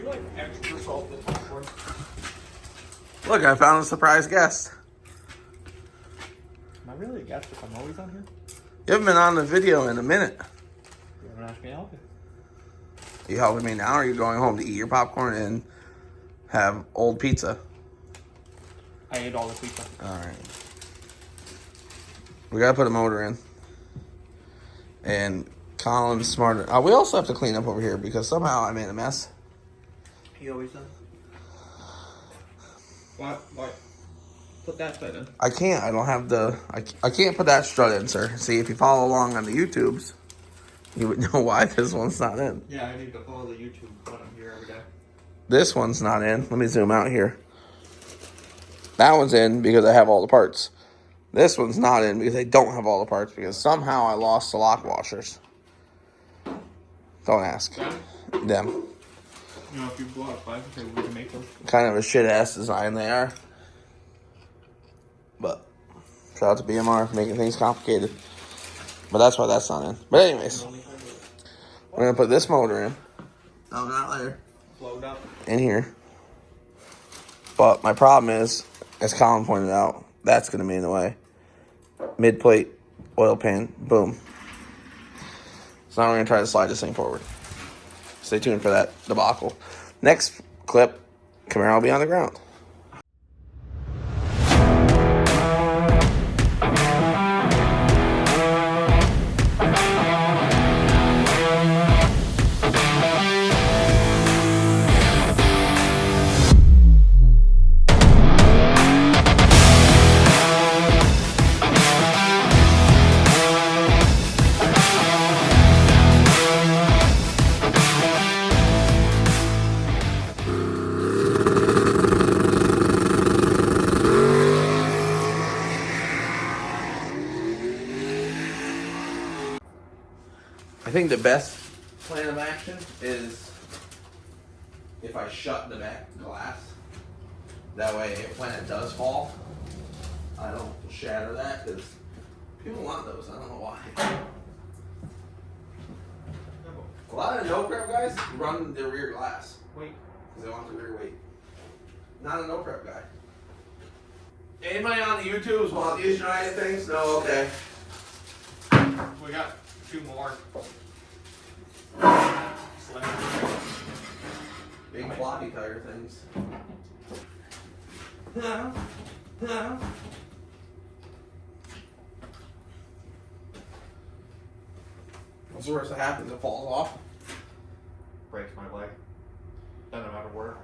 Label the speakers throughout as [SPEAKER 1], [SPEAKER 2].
[SPEAKER 1] like extra salted popcorn.
[SPEAKER 2] Look, I found a surprise guest.
[SPEAKER 1] Am I really a guest if I'm always on here?
[SPEAKER 2] You haven't been on the video in a minute.
[SPEAKER 1] You haven't asked me to help you.
[SPEAKER 2] You helping me now, or are you going home to eat your popcorn and have old pizza?
[SPEAKER 1] I ate all the pizza.
[SPEAKER 2] Alright. We gotta put a motor in. And Colin's smarter. We also have to clean up over here because somehow I made a mess.
[SPEAKER 1] He always does. What? Put that side in.
[SPEAKER 2] I can't. I don't have the... I can't put that strut in, sir. See, if you follow along on the YouTubes, you would know why this one's not in.
[SPEAKER 1] Yeah, I need to follow the YouTube when I'm here every day.
[SPEAKER 2] This one's not in. Let me zoom out here. That one's in because I have all the parts. This one's not in because I don't have all the parts because somehow I lost the lock washers. Don't ask. Them.
[SPEAKER 1] You know, if you blow out 5, okay, we can make those.
[SPEAKER 2] Kind of a shit-ass design they are. But shout out to BMR for making things complicated. But that's why that's not in. But anyways, we're going to put this motor in. No, not there.
[SPEAKER 1] Load up.
[SPEAKER 2] In here. But my problem is, as Colin pointed out, that's going to be in the way. Mid-plate, oil pan, boom. So now we're going to try to slide this thing forward. Stay tuned for that debacle. Next clip, Camaro will be on the ground. I think the best plan of action is if I shut the back glass. That way, when it does fall, I don't shatter that because people want those. I don't know why. A lot of no prep guys run the rear glass.
[SPEAKER 1] Wait.
[SPEAKER 2] Because they want the rear weight. Not a no prep guy. Anybody on the YouTubes want these giant things? No, okay.
[SPEAKER 1] We got 2 more.
[SPEAKER 2] Big floppy tire things. No. No. What's the worst that happens? It falls off.
[SPEAKER 1] Breaks my leg. Doesn't matter where.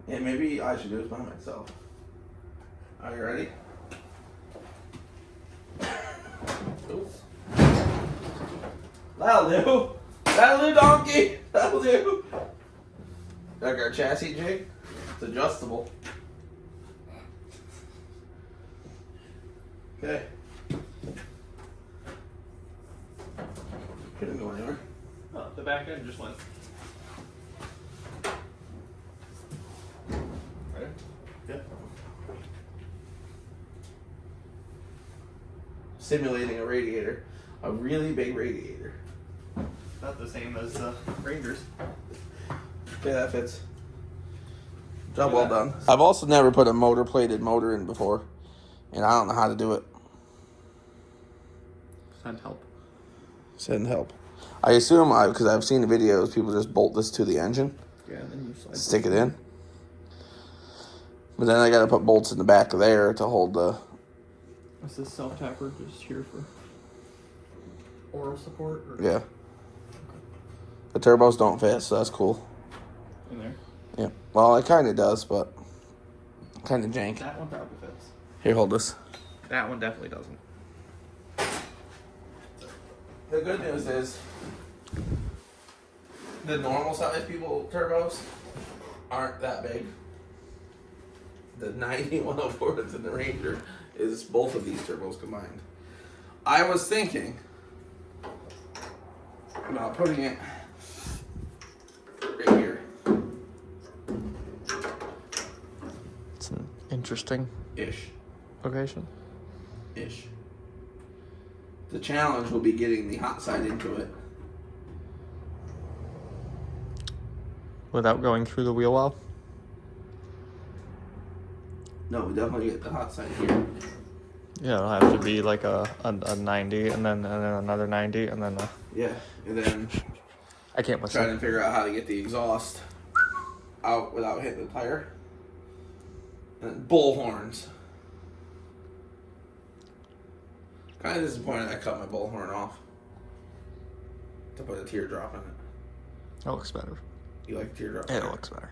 [SPEAKER 2] Yeah, maybe I should do this by myself. Are you ready? Oops. That'll do. That'll do, donkey. That'll do. Like our chassis jig. It's adjustable. Okay. Couldn't go anywhere.
[SPEAKER 1] Oh, the back end just went. Ready?
[SPEAKER 2] Yeah. Simulating a radiator. A really big radiator.
[SPEAKER 1] Not the same as Rangers.
[SPEAKER 2] Okay, that fits. Job well done. I've also never put a motor-plated motor in before, and I don't know how to do it.
[SPEAKER 1] Send help.
[SPEAKER 2] Send help. I assume, because I've seen the videos, people just bolt this to the engine.
[SPEAKER 1] Yeah, and then you slide.
[SPEAKER 2] Stick it in. But then I got to put bolts in the back of there to hold the...
[SPEAKER 1] Is this self-tapper just here for oral support? Or?
[SPEAKER 2] Yeah. The turbos don't fit, so that's cool.
[SPEAKER 1] In there?
[SPEAKER 2] Yeah. Well, it kind of does, but kind of jank.
[SPEAKER 1] That one probably fits.
[SPEAKER 2] Here, hold this.
[SPEAKER 1] That one definitely doesn't.
[SPEAKER 2] The good news is the normal size people turbos aren't that big. The 9104 that's in the Ranger is both of these turbos combined. I was thinking about putting it right here.
[SPEAKER 1] It's an interesting
[SPEAKER 2] Ish.
[SPEAKER 1] location.
[SPEAKER 2] Ish. The challenge will be getting the hot side into it.
[SPEAKER 1] without going through the wheel well?
[SPEAKER 2] No, we definitely get the hot side here.
[SPEAKER 1] Yeah, it'll have to be like a 90 and then another 90 and then
[SPEAKER 2] Yeah, and then
[SPEAKER 1] I can't
[SPEAKER 2] trying
[SPEAKER 1] listen.
[SPEAKER 2] to figure out how to get the exhaust out without hitting the tire. And then bull horns. Kind of disappointed I cut my bull horn off to put a teardrop in it.
[SPEAKER 1] It looks better.
[SPEAKER 2] You like the teardrop?
[SPEAKER 1] It looks better.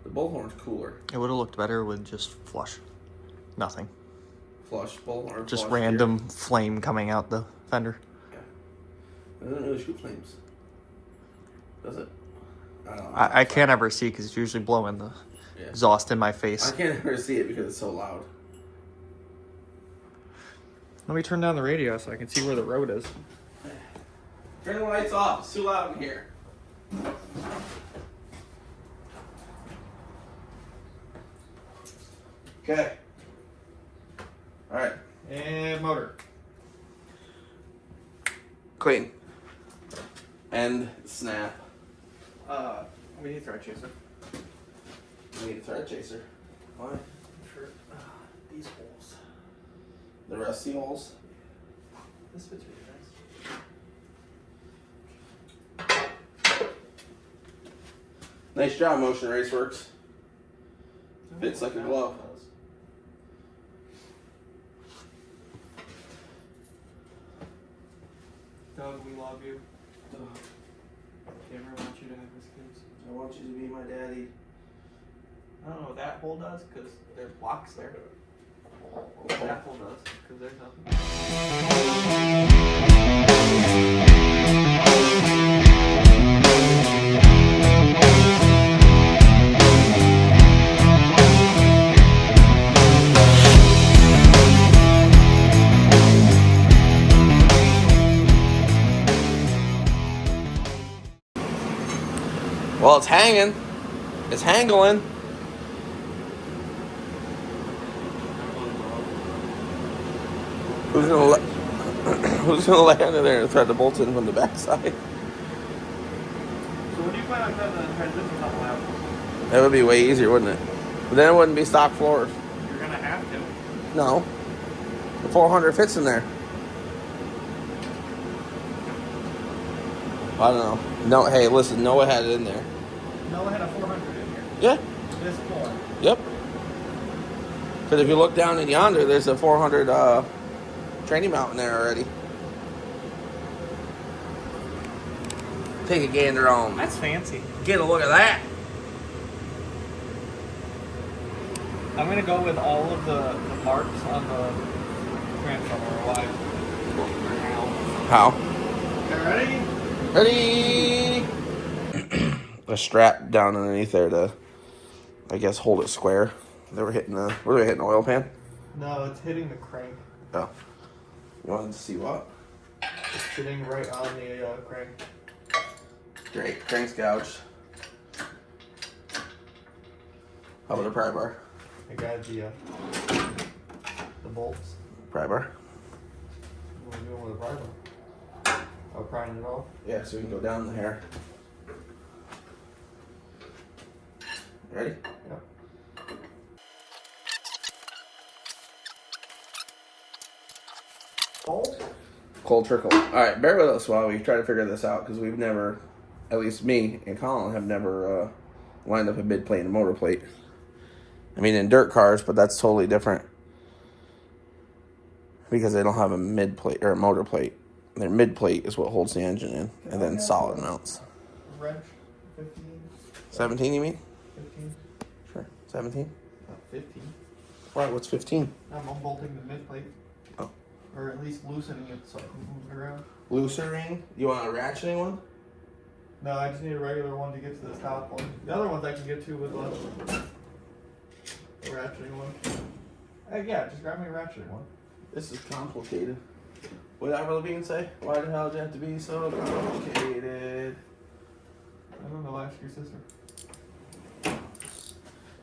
[SPEAKER 2] The bull horn's cooler.
[SPEAKER 1] It would have looked better with just flush. Nothing.
[SPEAKER 2] Flush bull horn.
[SPEAKER 1] Just
[SPEAKER 2] flush
[SPEAKER 1] random
[SPEAKER 2] tear.
[SPEAKER 1] flame coming out the fender.
[SPEAKER 2] Yeah. It doesn't really shoot flames. Does it? I don't know.
[SPEAKER 1] I can't ever see because it's usually blowing the exhaust in my face.
[SPEAKER 2] I can't ever see it because it's so loud.
[SPEAKER 1] Let me turn down the radio so I can see where the road is.
[SPEAKER 2] Turn the lights off. It's too loud in here. Okay. All right.
[SPEAKER 1] And motor.
[SPEAKER 2] Clean. And snap.
[SPEAKER 1] We need thread chaser.
[SPEAKER 2] We need a thread chaser. Why?
[SPEAKER 1] For these holes.
[SPEAKER 2] The rusty holes.
[SPEAKER 1] This fits really nice.
[SPEAKER 2] Nice job, Motion Raceworks. Fits like a glove.
[SPEAKER 1] Doug, we love you. Cameron wants you to have his kids.
[SPEAKER 2] I want you to be my daddy.
[SPEAKER 1] I don't know what that hole does because there's blocks there. What that hole does because there's nothing.
[SPEAKER 2] Well, it's hanging. It's hangling. Who's gonna lay under there and thread the bolts in from the backside?
[SPEAKER 1] So what do you plan on cutting the transmission couple out?
[SPEAKER 2] That would be way easier, wouldn't it? But then it wouldn't be stock floors.
[SPEAKER 1] You're gonna have to.
[SPEAKER 2] No. The 400 fits in there. I don't know. No, hey, listen, Noah had it in there.
[SPEAKER 1] Noah had a 400 in here.
[SPEAKER 2] Yeah.
[SPEAKER 1] This floor.
[SPEAKER 2] Yep. Because if you look down in yonder, there's a 400 training mount in there already. Take a gander on.
[SPEAKER 1] That's fancy.
[SPEAKER 2] Get a look at that.
[SPEAKER 1] I'm gonna go with all of the marks on the transformer alive.
[SPEAKER 2] How?
[SPEAKER 1] Okay, ready?
[SPEAKER 2] Ready? A strap down underneath there to, I guess, hold it square. They were hitting the. Were they hitting the oil pan?
[SPEAKER 1] No, it's hitting the crank.
[SPEAKER 2] Oh. You wanted to see what?
[SPEAKER 1] It's sitting right on the crank.
[SPEAKER 2] Great. Crank's gouged. How about a pry bar?
[SPEAKER 1] I got the bolts.
[SPEAKER 2] Pry bar?
[SPEAKER 1] What are you doing with a pry bar? Oh, prying it off?
[SPEAKER 2] Yeah, so we can go down the hair. Ready?
[SPEAKER 1] Yep.
[SPEAKER 2] Cold trickle. Alright, bear with us while we try to figure this out, because we've never, at least me and Colin, have never lined up a mid plate and a motor plate. I mean, in dirt cars, but that's totally different. Because they don't have a mid plate or a motor plate. Their mid plate is what holds the engine in, and then solid mounts.
[SPEAKER 1] Wrench, 15.
[SPEAKER 2] 17, you mean?
[SPEAKER 1] 15.
[SPEAKER 2] Sure. 17?
[SPEAKER 1] Not 15.
[SPEAKER 2] Why? What's 15?
[SPEAKER 1] I'm unbolting the mid plate.
[SPEAKER 2] Oh.
[SPEAKER 1] Or at least loosening it so I can move it around.
[SPEAKER 2] Looser ring? You want a ratcheting one?
[SPEAKER 1] No, I just need a regular one to get to this top one. The other ones I can get to with a ratcheting one. Yeah, just grab me a ratcheting one.
[SPEAKER 2] This is complicated. What did Avril Lavigne say? Why the hell did it have to be so complicated?
[SPEAKER 1] I don't know, ask your sister.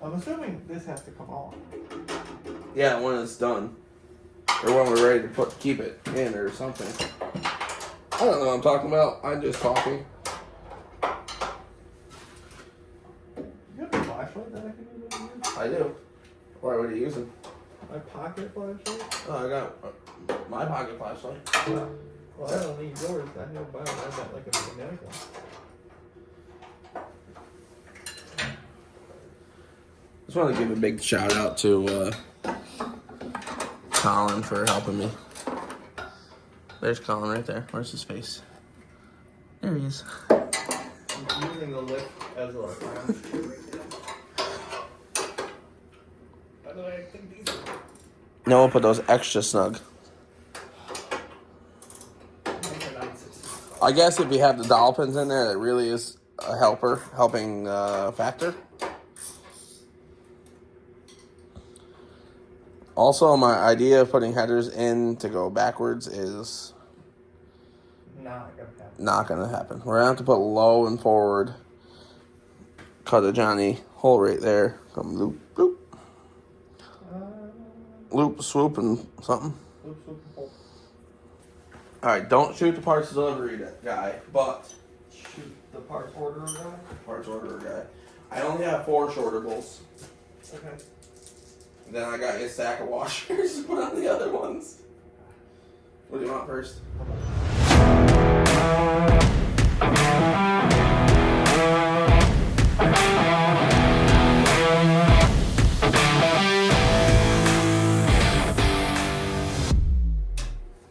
[SPEAKER 1] I'm assuming this has to come off.
[SPEAKER 2] Yeah, when it's done. Or when we're ready to keep it in or something. I don't know what I'm talking about. I'm just talking.
[SPEAKER 1] flashlight that I can use?
[SPEAKER 2] I do. Why, what are you using?
[SPEAKER 1] My pocket flashlight?
[SPEAKER 2] Oh, I got my pocket flashlight.
[SPEAKER 1] Well, I don't need yours. I have mine. I've got like a magnetic one.
[SPEAKER 2] Just want to give a big shout out to Colin for helping me. There's Colin right there. Where's his face? There he is.
[SPEAKER 1] I'm using the lift as a arm. By the way, I think these are...
[SPEAKER 2] No, we'll put those extra snug. I guess if you have the dowel pins in there, it really is a helping factor. Also, my idea of putting headers in to go backwards is not gonna happen. We're gonna have to put low and forward. Cut a Johnny hole right there. Come loop, loop. Loop, swoop, and something.
[SPEAKER 1] Loop, swoop, and pull.
[SPEAKER 2] Alright, don't shoot the parts delivery guy, but...
[SPEAKER 1] Shoot the parts orderer guy?
[SPEAKER 2] Parts orderer guy. I only have 4 shortables.
[SPEAKER 1] Okay.
[SPEAKER 2] Then I got you a stack of washers to put on the other ones. What do you want first?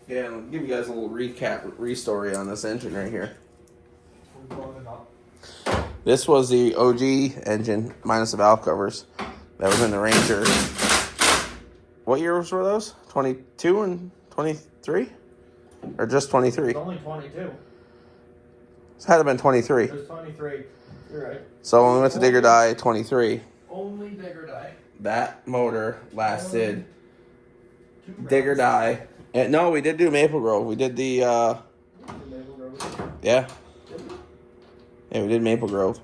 [SPEAKER 2] Yeah, I'll give you guys a little re-story on this engine right here.
[SPEAKER 1] We're blowing up.
[SPEAKER 2] This was the OG engine minus the valve covers that was in the Ranger. What years were those? 22 and 23? Or just 23?
[SPEAKER 1] It's only 22.
[SPEAKER 2] This had to have been 23.
[SPEAKER 1] It was 23. You're right.
[SPEAKER 2] So when we went to Digger Die 23,
[SPEAKER 1] Only Digger Die.
[SPEAKER 2] that motor lasted Digger Die. And, no, we did do Maple Grove. We did the,
[SPEAKER 1] Maple Grove.
[SPEAKER 2] yeah. Yeah, we did Maple Grove.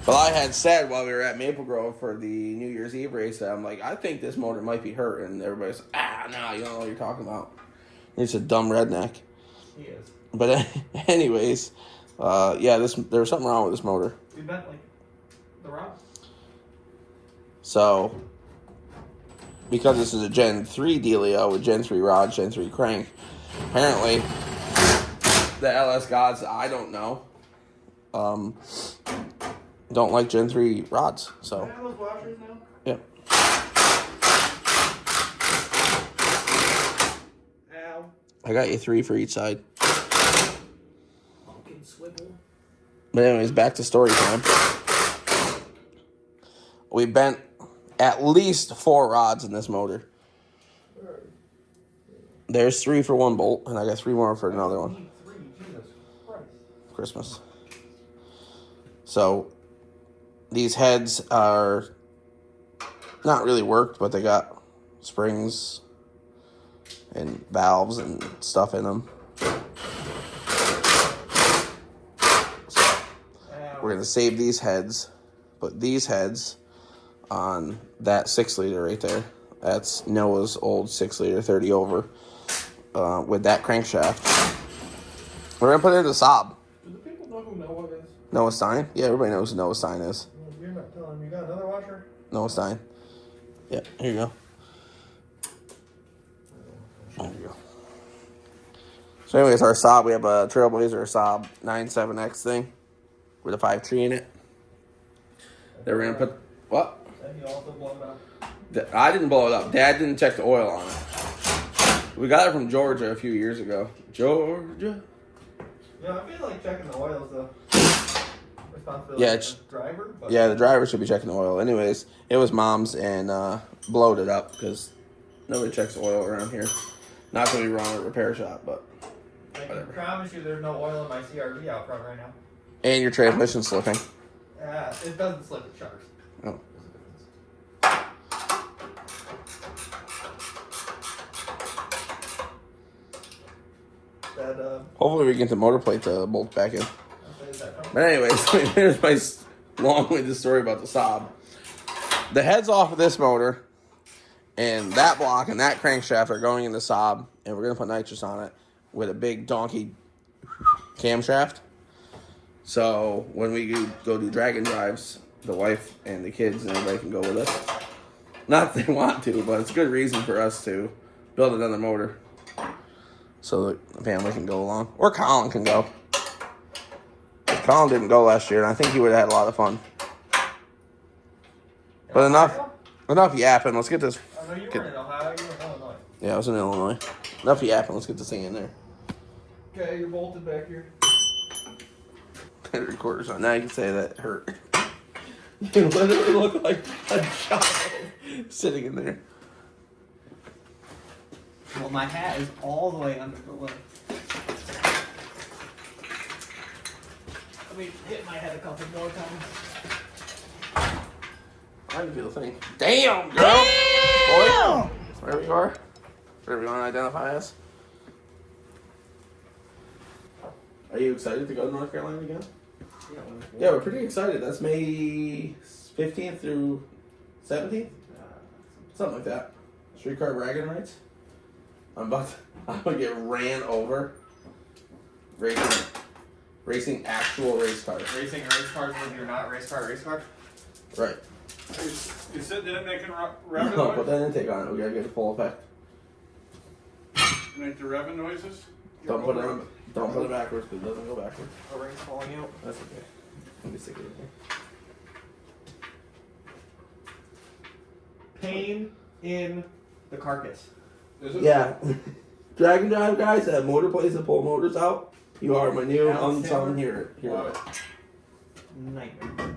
[SPEAKER 2] But I had said while we were at Maple Grove for the New Year's Eve race that I'm like, I think this motor might be hurt. And everybody's like, no, you don't know what you're talking about. He's a dumb redneck.
[SPEAKER 1] He is.
[SPEAKER 2] But anyways, yeah, there was something wrong with this motor.
[SPEAKER 1] We bent like the rod.
[SPEAKER 2] So, because this is a Gen 3 dealio with Gen 3 rods, Gen 3 crank, apparently the LS gods, I don't know, don't like Gen 3 rods. So,
[SPEAKER 1] Can I have those washers now?
[SPEAKER 2] yeah.
[SPEAKER 1] Ow.
[SPEAKER 2] I got you 3 for each side.
[SPEAKER 1] Pumpkin swivel.
[SPEAKER 2] But anyways, back to story time. We bent at least 4 rods in this motor. There's 3 for one bolt, and I got 3 more for another one.
[SPEAKER 1] Need 3, Jesus Christ.
[SPEAKER 2] Christmas. So, these heads are not really worked, but they got springs and valves and stuff in them. So, we're going to save these heads, put these heads on that 6-liter right there. That's Noah's old 6-liter 30 over with that crankshaft. We're going to put it in the Saab.
[SPEAKER 1] Do the people know who Noah is?
[SPEAKER 2] Noah Stein? Yeah, everybody knows who Noah Stein is.
[SPEAKER 1] Well, you're not telling me. You got another washer?
[SPEAKER 2] Noah Stein. Yeah, here you go. There you go. So anyways, our Saab, we have a Trailblazer Saab 97X thing with a 5.3 in it. They were going to put... What?
[SPEAKER 1] And you also blow it up?
[SPEAKER 2] I didn't blow it up. Dad didn't check the oil on it. We got it from Georgia a few years ago. Georgia?
[SPEAKER 1] Yeah, I feel like checking the oil's the responsibility
[SPEAKER 2] Yeah,
[SPEAKER 1] of the driver. But
[SPEAKER 2] Yeah, the driver should be checking the oil. Anyways, it was Mom's and blowed it up because nobody checks oil around here. Not going to be wrong at a repair shop, but
[SPEAKER 1] I
[SPEAKER 2] whatever.
[SPEAKER 1] can promise you there's no oil in my CRV out front right now.
[SPEAKER 2] And your transmission's slipping.
[SPEAKER 1] It doesn't slip, it shutters.
[SPEAKER 2] Oh.
[SPEAKER 1] That,
[SPEAKER 2] Hopefully we can get the motor plate to bolt back in.
[SPEAKER 1] is that from?
[SPEAKER 2] But anyways, here's my long-winded story about the Saab. The heads off of this motor and that block and that crankshaft are going in the Saab, and we're going to put nitrous on it with a big donkey camshaft. So when we go do dragon drives, the wife and the kids and everybody can go with us. Not that they want to, but it's a good reason for us to build another motor so that the family can go along. Or Colin can go. Colin didn't go last year, and I think he would have had a lot of fun. But enough yapping. Let's get this.
[SPEAKER 1] I know you were in Ohio. You were in Illinois.
[SPEAKER 2] Yeah, I was in Illinois. Enough yapping. Let's get this thing in there.
[SPEAKER 1] Okay, you're bolted back here.
[SPEAKER 2] The recorder's on. Now you can say that hurt. You literally look like a child sitting in there.
[SPEAKER 1] Well, my hat is all the way under the lid. Let me hit my head a couple more times.
[SPEAKER 2] I can feel the thing. Damn, girl! Boy! Wherever you are. Whatever you want to identify as. Are you excited to go to North Carolina again? Yeah, we're pretty excited. That's May 15th through 17th? Something like that. Streetcar bragging rights. I'm gonna get ran over racing actual race cars.
[SPEAKER 1] Racing race cars when you're not race car?
[SPEAKER 2] Right.
[SPEAKER 3] You sitting there making revving
[SPEAKER 2] No, put
[SPEAKER 3] noises?
[SPEAKER 2] that intake on it. We gotta get the full effect.
[SPEAKER 3] Make the revving noises?
[SPEAKER 2] Don't put it backwards because it doesn't go backwards.
[SPEAKER 1] The ring's falling out.
[SPEAKER 2] That's okay. Let me stick it in here.
[SPEAKER 1] Pain in the carcass.
[SPEAKER 3] Is it?
[SPEAKER 2] Yeah. Drag and drive guys that have motor plates that pull motors out. You are my new unsung hero.
[SPEAKER 1] Nightmare.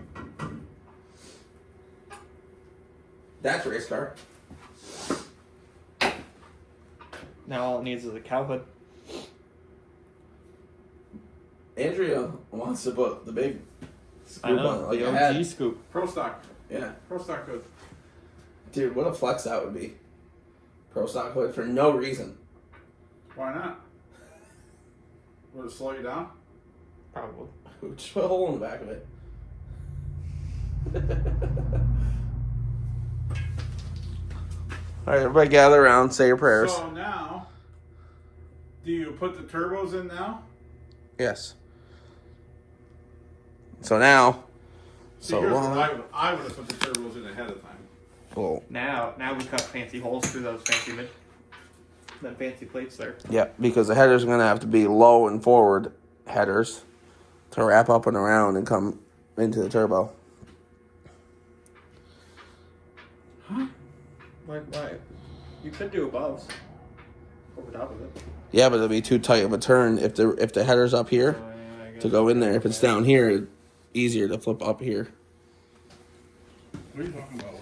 [SPEAKER 2] That's a race car.
[SPEAKER 1] Now all it needs is a cow hood.
[SPEAKER 2] Andrea wants to put the big scoop
[SPEAKER 1] I know,
[SPEAKER 2] on it. Like
[SPEAKER 1] the
[SPEAKER 2] a
[SPEAKER 1] OG
[SPEAKER 2] hat.
[SPEAKER 1] scoop.
[SPEAKER 3] Pro stock.
[SPEAKER 2] Yeah.
[SPEAKER 3] Pro stock good.
[SPEAKER 2] Dude, what a flex that would be. Pro stock hood for no reason.
[SPEAKER 3] Why not? Would it slow you down?
[SPEAKER 1] Probably.
[SPEAKER 2] Just put a hole in the back of it. Alright, everybody gather around, say your prayers.
[SPEAKER 3] So now, do you put the turbos in now?
[SPEAKER 2] Yes. So now.
[SPEAKER 3] See, here's what I would have put the turbos in ahead of time.
[SPEAKER 2] Well,
[SPEAKER 1] Now we cut fancy holes through those fancy plates there.
[SPEAKER 2] yeah, because the headers are going to have to be low and forward headers to wrap up and around and come into the turbo.
[SPEAKER 1] Huh? Why? You could do aboves over top of it.
[SPEAKER 2] Yeah, but it'll be too tight of a turn if the header's up here to go in there. If it's down here, it's easier to flip up here.
[SPEAKER 3] What are you talking about, Will?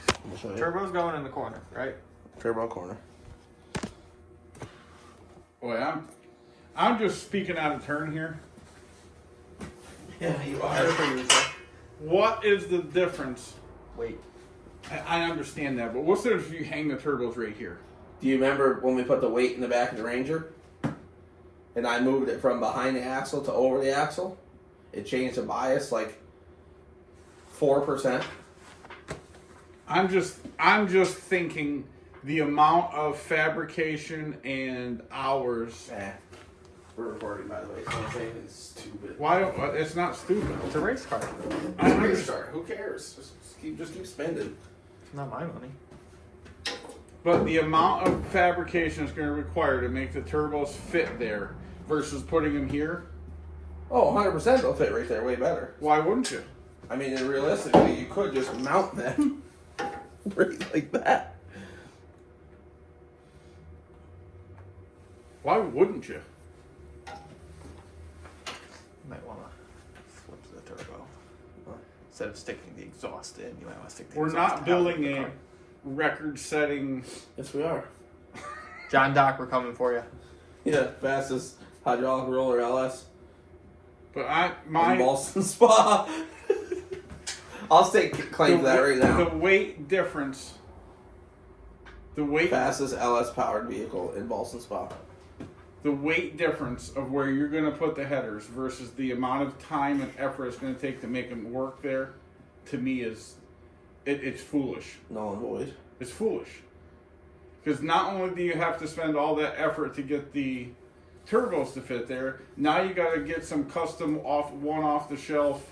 [SPEAKER 2] I'm gonna show you.
[SPEAKER 1] Turbo's going in the corner, right?
[SPEAKER 2] Turbo corner.
[SPEAKER 3] Boy, I'm just speaking out of turn here.
[SPEAKER 2] Yeah, you
[SPEAKER 3] What is the difference?
[SPEAKER 1] Wait.
[SPEAKER 3] I understand that, but what's the difference if you hang the turbos right here?
[SPEAKER 2] Do you remember when we put the weight in the back of the Ranger? And I moved it from behind the axle to over the axle? It changed the bias like 4%.
[SPEAKER 3] I'm just thinking the amount of fabrication and hours.
[SPEAKER 2] We're recording, by the way, so I'm saying it's stupid.
[SPEAKER 3] Why? It's not stupid.
[SPEAKER 1] It's a race car.
[SPEAKER 3] I understand.
[SPEAKER 2] Start. Who cares? Just keep spending.
[SPEAKER 1] It's not my money.
[SPEAKER 3] But the amount of fabrication it's going to require to make the turbos fit there versus putting them here.
[SPEAKER 2] Oh, 100% they'll fit right there way better.
[SPEAKER 3] Why wouldn't you?
[SPEAKER 2] I mean, and realistically, you could just mount them right like that.
[SPEAKER 3] Why wouldn't you?
[SPEAKER 1] Might want to flip the turbo. Instead of sticking the exhaust in, you might want to stick the
[SPEAKER 3] We're
[SPEAKER 1] exhaust
[SPEAKER 3] not
[SPEAKER 1] out
[SPEAKER 3] building
[SPEAKER 1] of the
[SPEAKER 3] a
[SPEAKER 1] car.
[SPEAKER 3] record-setting.
[SPEAKER 2] Yes, we are.
[SPEAKER 1] John Doc, we're coming for you.
[SPEAKER 2] Yeah, fastest hydraulic roller LS
[SPEAKER 3] But
[SPEAKER 2] in Boston Spa. I'll stake claim to that right now.
[SPEAKER 3] The weight difference. The weight.
[SPEAKER 2] Fastest LS powered vehicle in Boston Spa.
[SPEAKER 3] The weight difference of where you're going to put the headers versus the amount of time and effort it's going to take to make them work there, to me is, it's foolish.
[SPEAKER 2] Null and void.
[SPEAKER 3] It's foolish. Because not only do you have to spend all that effort to get the turbos to fit there, now you got to get some custom off the shelf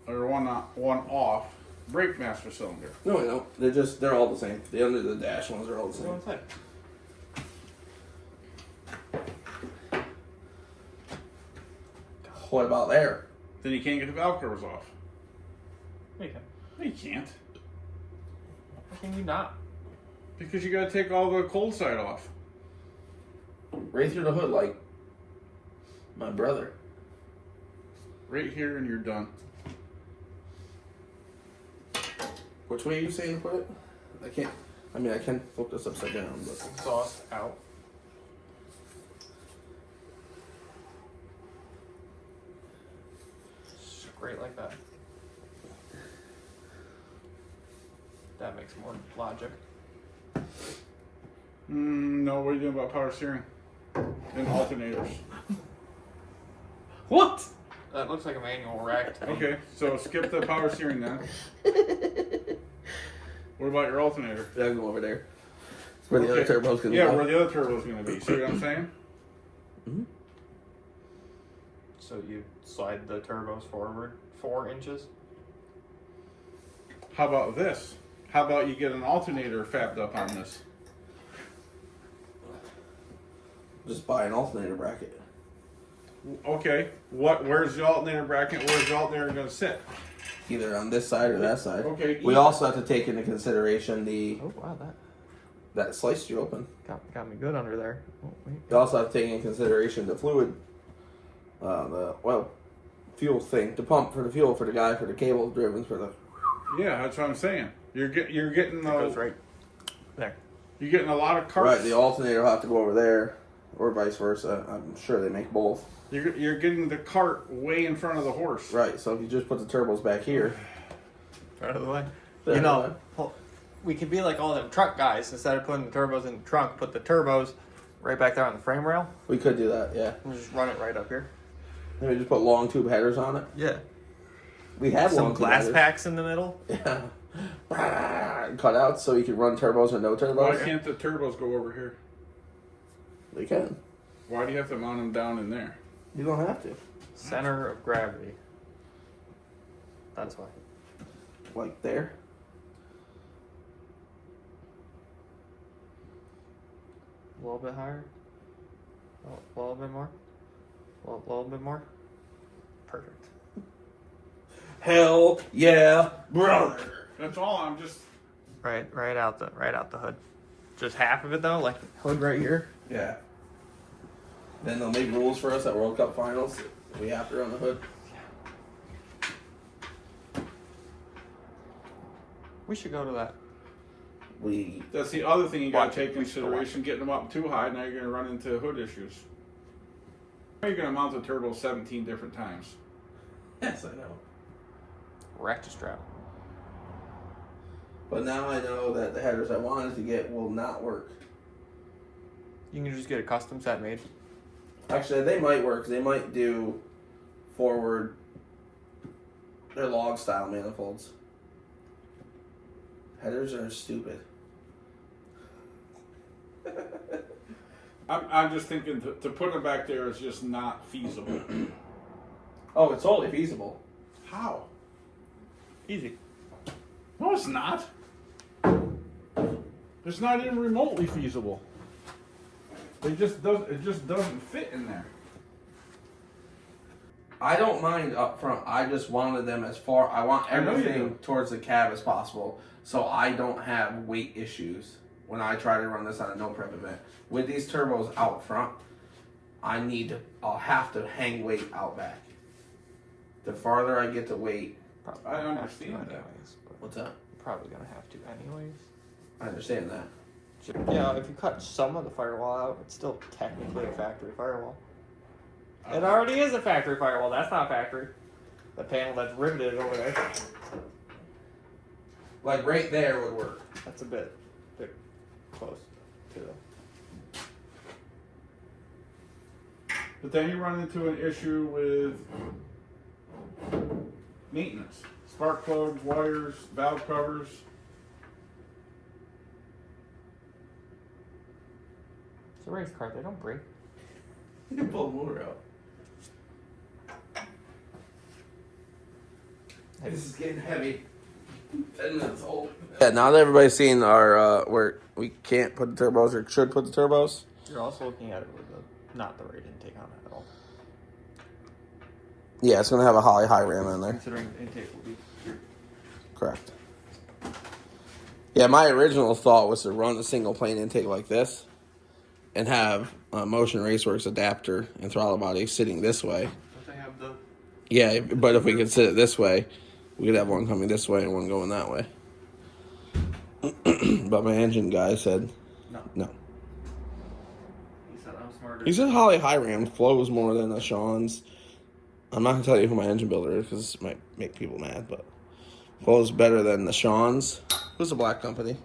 [SPEAKER 3] or one off brake master cylinder.
[SPEAKER 2] No, I know. They're all the same. The under the dash ones are all the same.
[SPEAKER 1] What's that?
[SPEAKER 2] What about there?
[SPEAKER 3] Then you can't get the valve covers off.
[SPEAKER 1] Wait,
[SPEAKER 3] No, you can't.
[SPEAKER 1] how can you not?
[SPEAKER 3] Because you gotta take all the cold side off.
[SPEAKER 2] Right through the hood, like my brother.
[SPEAKER 3] Right here, and you're done.
[SPEAKER 2] Which way are you saying to put it? I can't. I mean, I can flip this upside down, but
[SPEAKER 1] Exhaust out. Straight like that. That makes more logic.
[SPEAKER 3] No, what are you doing about power steering? And alternators.
[SPEAKER 2] what?
[SPEAKER 1] That looks like a manual rack to me.
[SPEAKER 3] Okay, so skip the power steering then. What about your alternator?
[SPEAKER 2] I'll go over there. Where the other turbo's gonna
[SPEAKER 3] Yeah,
[SPEAKER 2] go.
[SPEAKER 3] where the other turbo's gonna be. See what I'm saying?
[SPEAKER 2] Mm-hmm.
[SPEAKER 1] So you slide the turbos forward 4 inches.
[SPEAKER 3] How about this? How about you get an alternator fabbed up on this?
[SPEAKER 2] Just buy an alternator bracket.
[SPEAKER 3] Okay, where's the alternator bracket? Where's the alternator gonna sit?
[SPEAKER 2] Either on this side or that side.
[SPEAKER 3] Okay.
[SPEAKER 2] We also have to take into consideration
[SPEAKER 1] Oh wow,
[SPEAKER 2] that sliced you open.
[SPEAKER 1] got me good under there. Oh, wait.
[SPEAKER 2] You also have to take into consideration the fluid, fuel thing, the pump for the fuel for the guy, for the cable driven, for the.
[SPEAKER 3] Yeah, that's what I'm saying. You're getting
[SPEAKER 1] It goes right there.
[SPEAKER 3] You're getting a lot of carts.
[SPEAKER 2] Right, the alternator will have to go over there, or vice versa. I'm sure they make both.
[SPEAKER 3] You're getting the cart way in front of the horse.
[SPEAKER 2] Right, so if you just put the turbos back here.
[SPEAKER 1] Out of the way.
[SPEAKER 2] There,
[SPEAKER 1] You know, we could be like all them truck guys. Instead of putting the turbos in the trunk, put the turbos right back there on the frame rail.
[SPEAKER 2] We could do that, yeah.
[SPEAKER 1] And just run it right up here.
[SPEAKER 2] Maybe just put long tube headers on it.
[SPEAKER 1] Yeah.
[SPEAKER 2] We have
[SPEAKER 1] Some
[SPEAKER 2] long tube
[SPEAKER 1] glass
[SPEAKER 2] headers.
[SPEAKER 1] packs in the middle.
[SPEAKER 2] Yeah. Cutouts so you can run turbos or no
[SPEAKER 3] Why
[SPEAKER 2] turbos.
[SPEAKER 3] can't the turbos go over here?
[SPEAKER 2] They can.
[SPEAKER 3] Why do you have to mount them down in there?
[SPEAKER 2] You don't have to.
[SPEAKER 1] Center of gravity. That's why.
[SPEAKER 2] Like there.
[SPEAKER 1] A little bit higher. A little bit more. A little bit more. Perfect.
[SPEAKER 2] Hell yeah, brother.
[SPEAKER 3] That's all. I'm just.
[SPEAKER 1] Right out the hood. Just half of it though, like hood right here.
[SPEAKER 2] Yeah. Then they'll make rules for us at World Cup finals. We have to run the hood.
[SPEAKER 1] We should go to that.
[SPEAKER 3] That's the other thing you got
[SPEAKER 1] Watch
[SPEAKER 3] to
[SPEAKER 1] it.
[SPEAKER 3] take
[SPEAKER 1] We should
[SPEAKER 3] consideration. Getting them up too high, now you're going to run into hood issues. You're going to mount the turbo 17 different times.
[SPEAKER 2] Yes, I know.
[SPEAKER 1] Ratchet strap.
[SPEAKER 2] But now I know that the headers I wanted to get will not work.
[SPEAKER 1] You can just get a custom set made.
[SPEAKER 2] Actually, they might work. They might do forward. They're log style manifolds. Headers are stupid.
[SPEAKER 3] I'm just thinking to put them back there is just not feasible.
[SPEAKER 2] Oh, it's totally feasible.
[SPEAKER 3] How?
[SPEAKER 1] Easy.
[SPEAKER 3] No, it's not. It's not even remotely feasible. It just doesn't fit in there.
[SPEAKER 2] I don't mind up front. I just wanted them as far. I want
[SPEAKER 3] I know you
[SPEAKER 2] everything
[SPEAKER 3] do.
[SPEAKER 2] towards the cab as possible, so I don't have weight issues when I try to run this on a no prep event. With these turbos out front, I'll have to hang weight out back. The farther I get the weight,
[SPEAKER 1] Probably
[SPEAKER 3] I
[SPEAKER 1] gonna have
[SPEAKER 3] understand
[SPEAKER 1] to
[SPEAKER 3] that.
[SPEAKER 1] anyways, but
[SPEAKER 2] what's that?
[SPEAKER 1] probably gonna have to anyways.
[SPEAKER 2] I understand that.
[SPEAKER 1] Yeah, if you cut some of the firewall out, it's still technically a factory firewall. It already is a factory firewall. That's not factory. The panel that's riveted over there.
[SPEAKER 2] Like right there would work.
[SPEAKER 1] That's a bit close to the.
[SPEAKER 3] But then you run into an issue with maintenance. Spark plugs, wires, valve covers.
[SPEAKER 1] It's a race car. They don't break.
[SPEAKER 2] You can pull the motor out. This is getting heavy. 10 minutes old. Yeah, now that everybody's seen our where we can't put the turbos or should put the turbos.
[SPEAKER 1] You're also looking at it with not the right intake on it at all.
[SPEAKER 2] Yeah, it's gonna have a high ram in there.
[SPEAKER 1] Considering the intake will be here.
[SPEAKER 2] Correct. Yeah, my original thought was to run a single plane intake like this and have a Motion Raceworks adapter and throttle body sitting this way.
[SPEAKER 1] But they have the...
[SPEAKER 2] Yeah, but if we could sit it this way, we could have one coming this way and one going that way. But my engine guy said no.
[SPEAKER 1] He said I'm smarter.
[SPEAKER 2] He said Holly high ram flows more than the Sean's. I'm not going to tell you who my engine builder is because this might make people mad, but flows better than the Sean's. Who's the black company?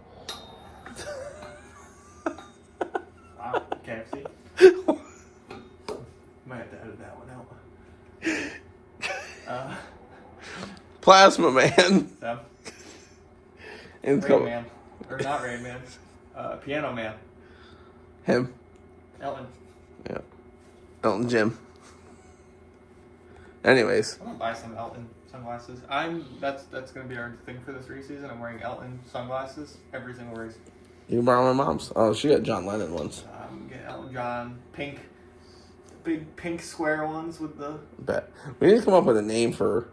[SPEAKER 1] Wow, KFC. Might have to edit that one out.
[SPEAKER 2] Plasma Man.
[SPEAKER 1] Sam.
[SPEAKER 2] And
[SPEAKER 1] Rain Man. Or not Rain Man. Piano Man.
[SPEAKER 2] Him.
[SPEAKER 1] Elton.
[SPEAKER 2] Yeah. Elton Jim. Anyways.
[SPEAKER 1] I'm gonna buy some Elton sunglasses. That's gonna be our thing for this race season. I'm wearing Elton sunglasses every single race.
[SPEAKER 2] You can borrow my mom's. Oh, she got John Lennon ones.
[SPEAKER 1] Get Elton John pink, big pink square ones with the.
[SPEAKER 2] Bet. We need to come up with a name for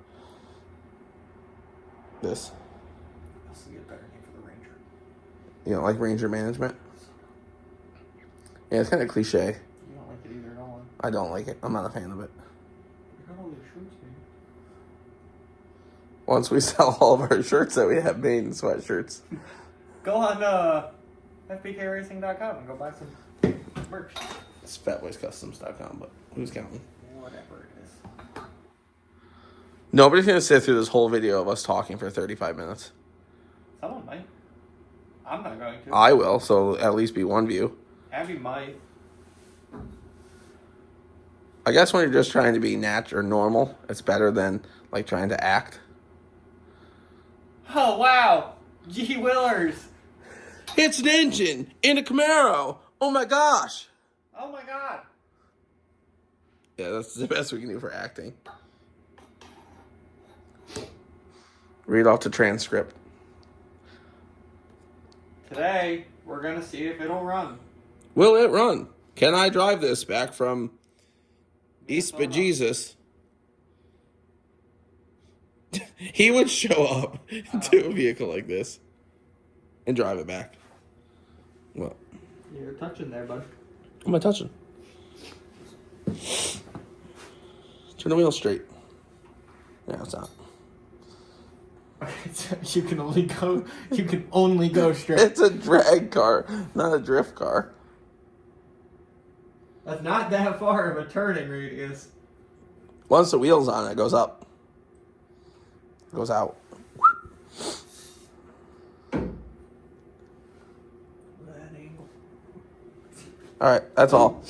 [SPEAKER 2] this.
[SPEAKER 1] This will get a better name for the Ranger.
[SPEAKER 2] You know, like Ranger Management. Yeah, it's kind of cliche.
[SPEAKER 1] You don't like it either, don't you?
[SPEAKER 2] I don't like it. I'm not a fan of it.
[SPEAKER 1] You got all these shirts, man.
[SPEAKER 2] Once we sell all of our shirts that we have made in sweatshirts.
[SPEAKER 1] Go on fbkracing.com and go buy some merch.
[SPEAKER 2] It's fatboyscustoms.com, but who's counting?
[SPEAKER 1] Whatever it is.
[SPEAKER 2] Nobody's going to sit through this whole video of us talking for 35 minutes.
[SPEAKER 1] Someone might. I'm not going to.
[SPEAKER 2] I will, so at least be one view.
[SPEAKER 1] Abby might.
[SPEAKER 2] I guess when you're just trying to be natural or normal, it's better than like trying to act.
[SPEAKER 1] Oh, wow. Gee Willers.
[SPEAKER 2] It's an engine in a Camaro. Oh my gosh.
[SPEAKER 1] Oh my god.
[SPEAKER 2] Yeah, that's the best we can do for acting. Read off the transcript.
[SPEAKER 1] Today, we're going to see if it'll run.
[SPEAKER 2] Will it run? Can I drive this back from East Bejesus? He would show up to a vehicle like this and drive it back. What?
[SPEAKER 1] You're touching there, bud.
[SPEAKER 2] What am I touching? Turn the wheel straight. Yeah, it's not.
[SPEAKER 1] Okay, so you can only go straight.
[SPEAKER 2] It's a drag car, not a drift car.
[SPEAKER 1] That's not that far of a turning radius.
[SPEAKER 2] Once the wheel's on, it goes up. It goes out. Alright, that's all.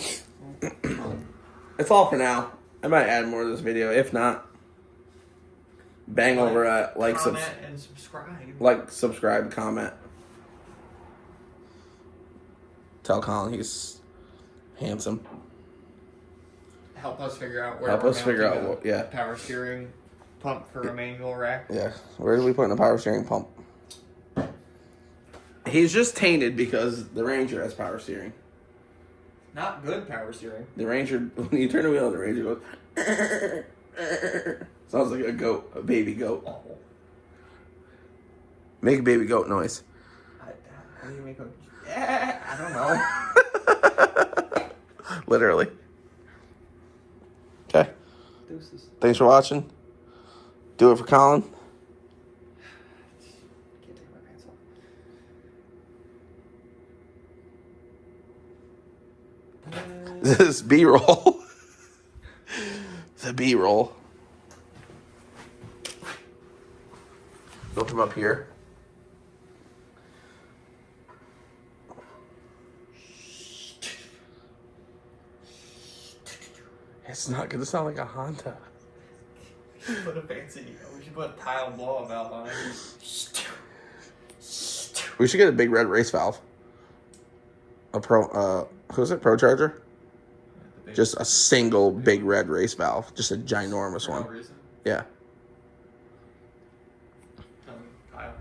[SPEAKER 2] That's all for now. I might add more to this video. If not, bang over at
[SPEAKER 1] comment and subscribe.
[SPEAKER 2] Subscribe, comment. Tell Colin he's handsome.
[SPEAKER 1] Help us figure out where.
[SPEAKER 2] Help us figure out what. Yeah.
[SPEAKER 1] Power steering pump for a manual rack.
[SPEAKER 2] Yeah. Where do we put in a power steering pump? He's just tainted because the Ranger has power steering.
[SPEAKER 1] Not good power steering.
[SPEAKER 2] The Ranger, when you turn the wheel, the Ranger goes. Sounds like a goat, a baby goat.
[SPEAKER 1] Oh.
[SPEAKER 2] Make a baby goat noise.
[SPEAKER 1] How do you make a? I don't know.
[SPEAKER 2] Literally. Okay.
[SPEAKER 1] Deuces.
[SPEAKER 2] Thanks for watching. Do it for Colin.
[SPEAKER 1] Can't take my pants off.
[SPEAKER 2] This is B-roll. The B-roll. Go from up here. It's not going to sound like a Honda.
[SPEAKER 1] Put a fancy. We should put a tile blow valve on it.
[SPEAKER 2] We should get a big red race valve. A who's it? Pro Charger? Just a single big red race valve. Just a ginormous one.
[SPEAKER 1] No reason.
[SPEAKER 2] Yeah.
[SPEAKER 1] and Kyle.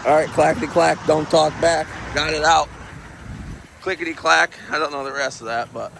[SPEAKER 2] All right, clackety clack, don't talk back. Got it out. Clickety clack. I don't know the rest of that, but